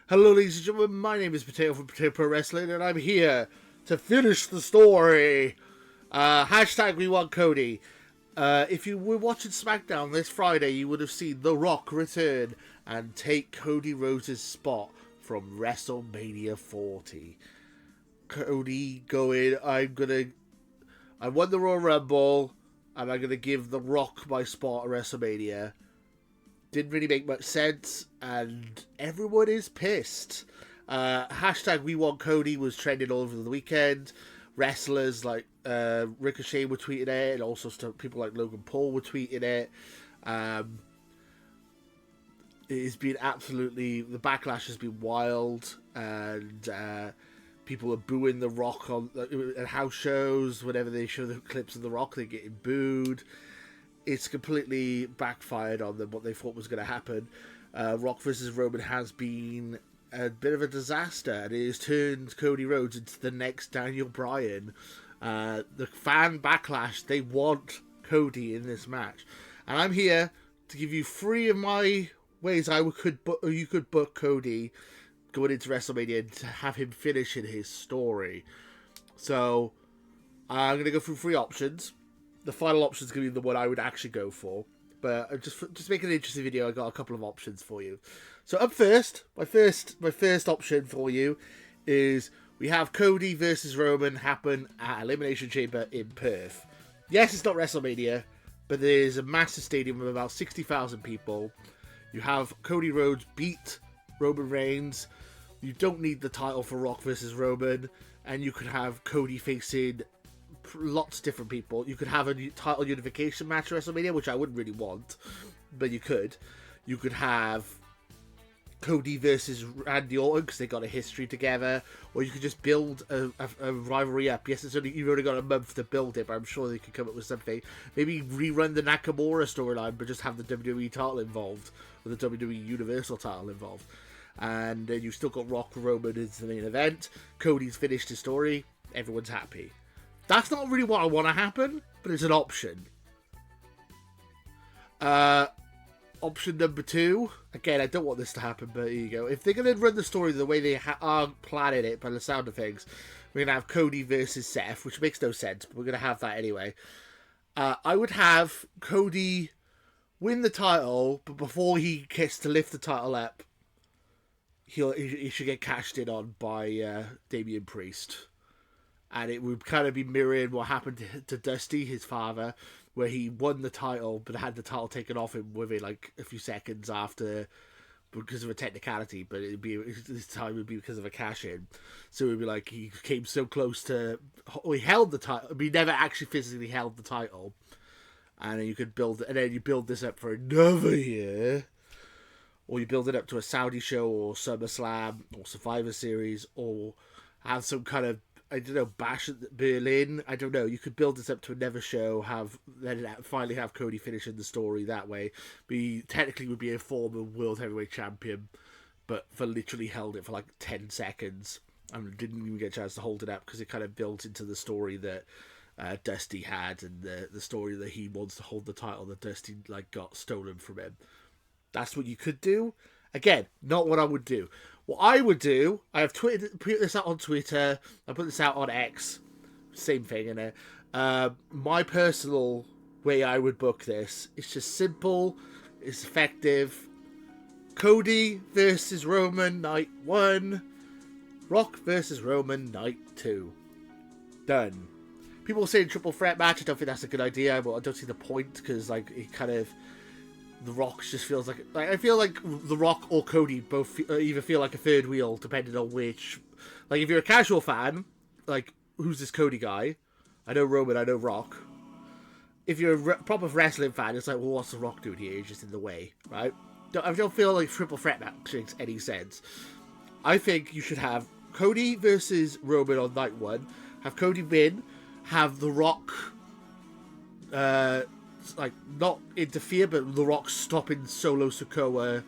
Hello, ladies and gentlemen, my name is Potato from Potato Pro Wrestling, and I'm here to finish the story. Hashtag we want Cody. If you were watching SmackDown this Friday, you would have seen The Rock return and take Cody Rhodes' spot from WrestleMania 40. Cody going, I won the Royal Rumble, and I'm going to give The Rock my spot at WrestleMania. Didn't really make much sense, and everyone is pissed. Hashtag we want Cody was trending all over the weekend. Wrestlers like Ricochet were tweeting it, and also people like Logan Paul were tweeting it. It has been absolutely, the backlash has been wild, and people are booing The Rock at house shows. Whenever they show the clips of The Rock, they're getting booed. It's completely backfired on them, what they thought was going to happen. Rock vs. Roman has been a bit of a disaster, and it has turned Cody Rhodes into the next Daniel Bryan. The fan backlash, they want Cody in this match. And I'm here to give you 3 of my ways you could book Cody going into WrestleMania and to have him finish in his story. So, I'm going to go through 3 options. The final option is going to be the one I would actually go for. But just make an interesting video, I got a couple of options for you. So up first, my first option for you is we have Cody versus Roman happen at Elimination Chamber in Perth. Yes, it's not WrestleMania, but there's a massive stadium of about 60,000 people. You have Cody Rhodes beat Roman Reigns. You don't need the title for Rock versus Roman, and you could have Cody facing lots of different people. You could have a title unification match at WrestleMania, which I wouldn't really want, but you could. You could have Cody versus Randy Orton because they got a history together, or you could just build a rivalry up. Yes, you've only got a month to build it, but I'm sure they could come up with something. Maybe rerun the Nakamura storyline, but just have the WWE title involved, or the WWE Universal title involved. And then you've still got Rock Roman as the main event. Cody's finished his story. Everyone's happy. That's not really what I want to happen, but it's an option. Option number 2. Again, I don't want this to happen, but here you go. If they're going to run the story the way they are planning it by the sound of things, we're going to have Cody versus Seth, which makes no sense, but we're going to have that anyway. I would have Cody win the title, but before he gets to lift the title up, he should get cashed in on by Damian Priest. And it would kind of be mirroring what happened to Dusty, his father, where he won the title, but had the title taken off him within like a few seconds after, because of a technicality. But this time would be because of a cash in. So it would be like he came so close to, he held the title, but he never actually physically held the title. And then you could you build this up for another year, or you build it up to a Saudi show, or SummerSlam, or Survivor Series, or have some kind of, I don't know, Bash at Berlin. I don't know. You could build this up to another show, then finally have Cody finishing the story that way. But he technically would be a former World Heavyweight Champion, but literally held it for like 10 seconds and didn't even get a chance to hold it up because it kind of built into the story that Dusty had, and the story that he wants to hold the title that Dusty got stolen from him. That's what you could do. Again, not what I would do. What I would do, I have put this out on Twitter, I put this out on X, same thing in it. My personal way I would book this, it's just simple, it's effective. Cody versus Roman night 1, Rock versus Roman night 2. Done. People say triple threat match, I don't think that's a good idea, but I don't see the point, because it kind of, The Rock just feels like I feel like The Rock or Cody both either feel like a third wheel, depending on which. Like, if you're a casual fan, like, who's this Cody guy? I know Roman, I know Rock. If you're a proper wrestling fan, it's like, well, what's The Rock doing here? He's just in the way, right? I don't feel like triple threat match makes any sense. I think you should have Cody versus Roman on night 1. Have Cody win. Have The Rock not interfere, but The Rock stopping Solo Sikoa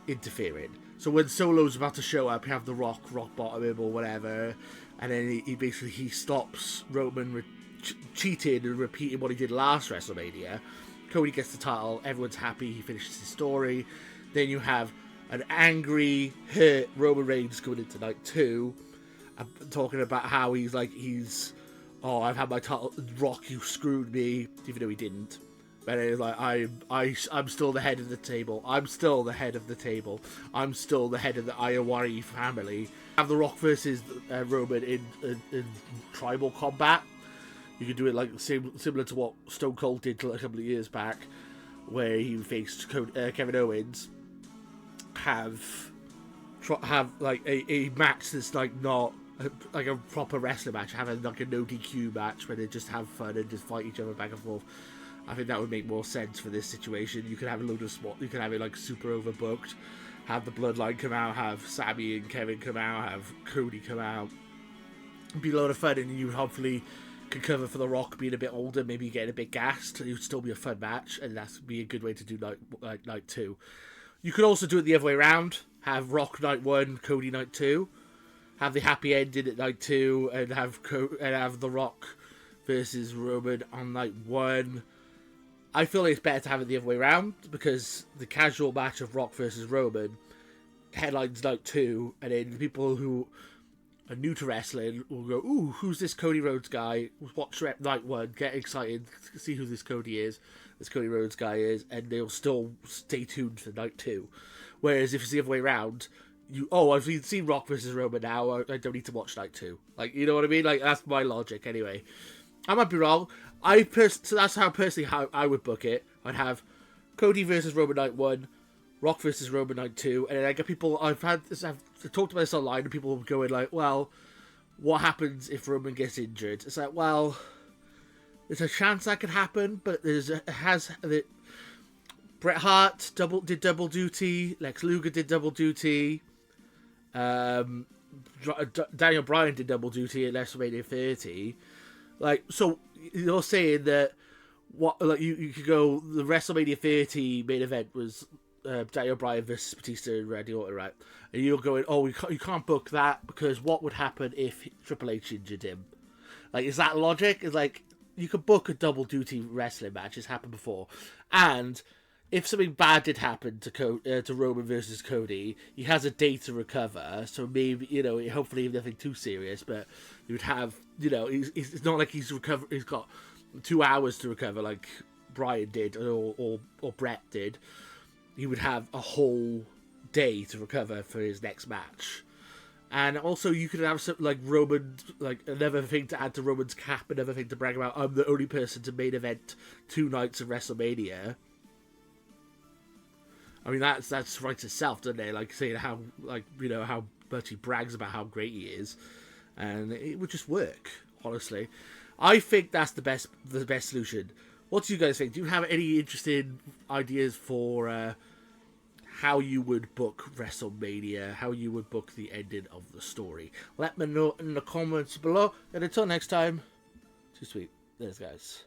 interfering. So when Solo's about to show up, you have The Rock bottom him or whatever, and then he stops Roman cheating and repeating what he did last WrestleMania. Cody gets the title, everyone's happy, he finishes his story. Then you have an angry, hurt Roman Reigns going into night 2, and talking about how oh, I've had my title, Rock, you screwed me, even though he didn't. But it's like, I'm still the head of the table. I'm still the head of the table. I'm still the head of the Iowari family. Have The Rock versus Roman in tribal combat. You could do it like similar to what Stone Cold did a couple of years back, where he faced Kevin Owens. Have like a match that's like not like a proper wrestling match, having like a no DQ match where they just have fun and just fight each other back and forth. I think that would make more sense for this situation. You could have a load of small, you could have it like super overbooked, have the Bloodline come out, have Sami and Kevin come out, have Cody come out. It'd be a lot of fun, and you would hopefully could cover for The Rock being a bit older, maybe getting a bit gassed. It would still be a fun match, and that would be a good way to do night 2. You could also do it the other way around. Have Rock night 1, Cody night 2. Have the happy ending at night 2, and have The Rock versus Roman on night 1. I feel like it's better to have it the other way around, because the casual match of Rock versus Roman headlines night 2, and then the people who are new to wrestling will go, ooh, who's this Cody Rhodes guy? Watch night 1, get excited, see who this Cody Rhodes guy is, and they'll still stay tuned for night 2. Whereas if it's the other way around, I've seen Rock versus Roman now, I don't need to watch night 2. Like, you know what I mean? Like, that's my logic anyway. I might be wrong. So that's how I would book it. I'd have Cody versus Roman night 1, Rock versus Roman night 2, and then I get people. I've talked about this online, and people going like, "Well, what happens if Roman gets injured?" It's like, well, there's a chance that could happen, but Bret Hart did double duty, Lex Luger did double duty, Daniel Bryan did double duty at WrestleMania 30. Like, so you're saying that you could go, the WrestleMania 30 main event was Daniel Bryan versus Batista and Randy Orton, right? And you're going, oh, you can't book that because what would happen if Triple H injured him? Like, is that logic? It's like, you could book a double duty wrestling match. It's happened before. And if something bad did happen to Roman versus Cody, he has a day to recover. So maybe, hopefully nothing too serious, but you would have, it's not like he's got 2 hours to recover like Bryan did or Bret did. He would have a whole day to recover for his next match. And also you could have something like Roman, like another thing to add to Roman's cap, another thing to brag about. I'm the only person to main event 2 nights of WrestleMania. I mean, that's right itself, doesn't it? Like, saying how much he brags about how great he is. And it would just work, honestly. I think that's the best solution. What do you guys think? Do you have any interesting ideas for how you would book WrestleMania? How you would book the ending of the story? Let me know in the comments below. And until next time, too sweet. There's guys.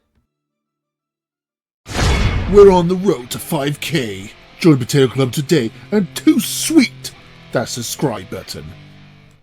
We're on the road to 5K. Join Potato Club today and too sweet that subscribe button.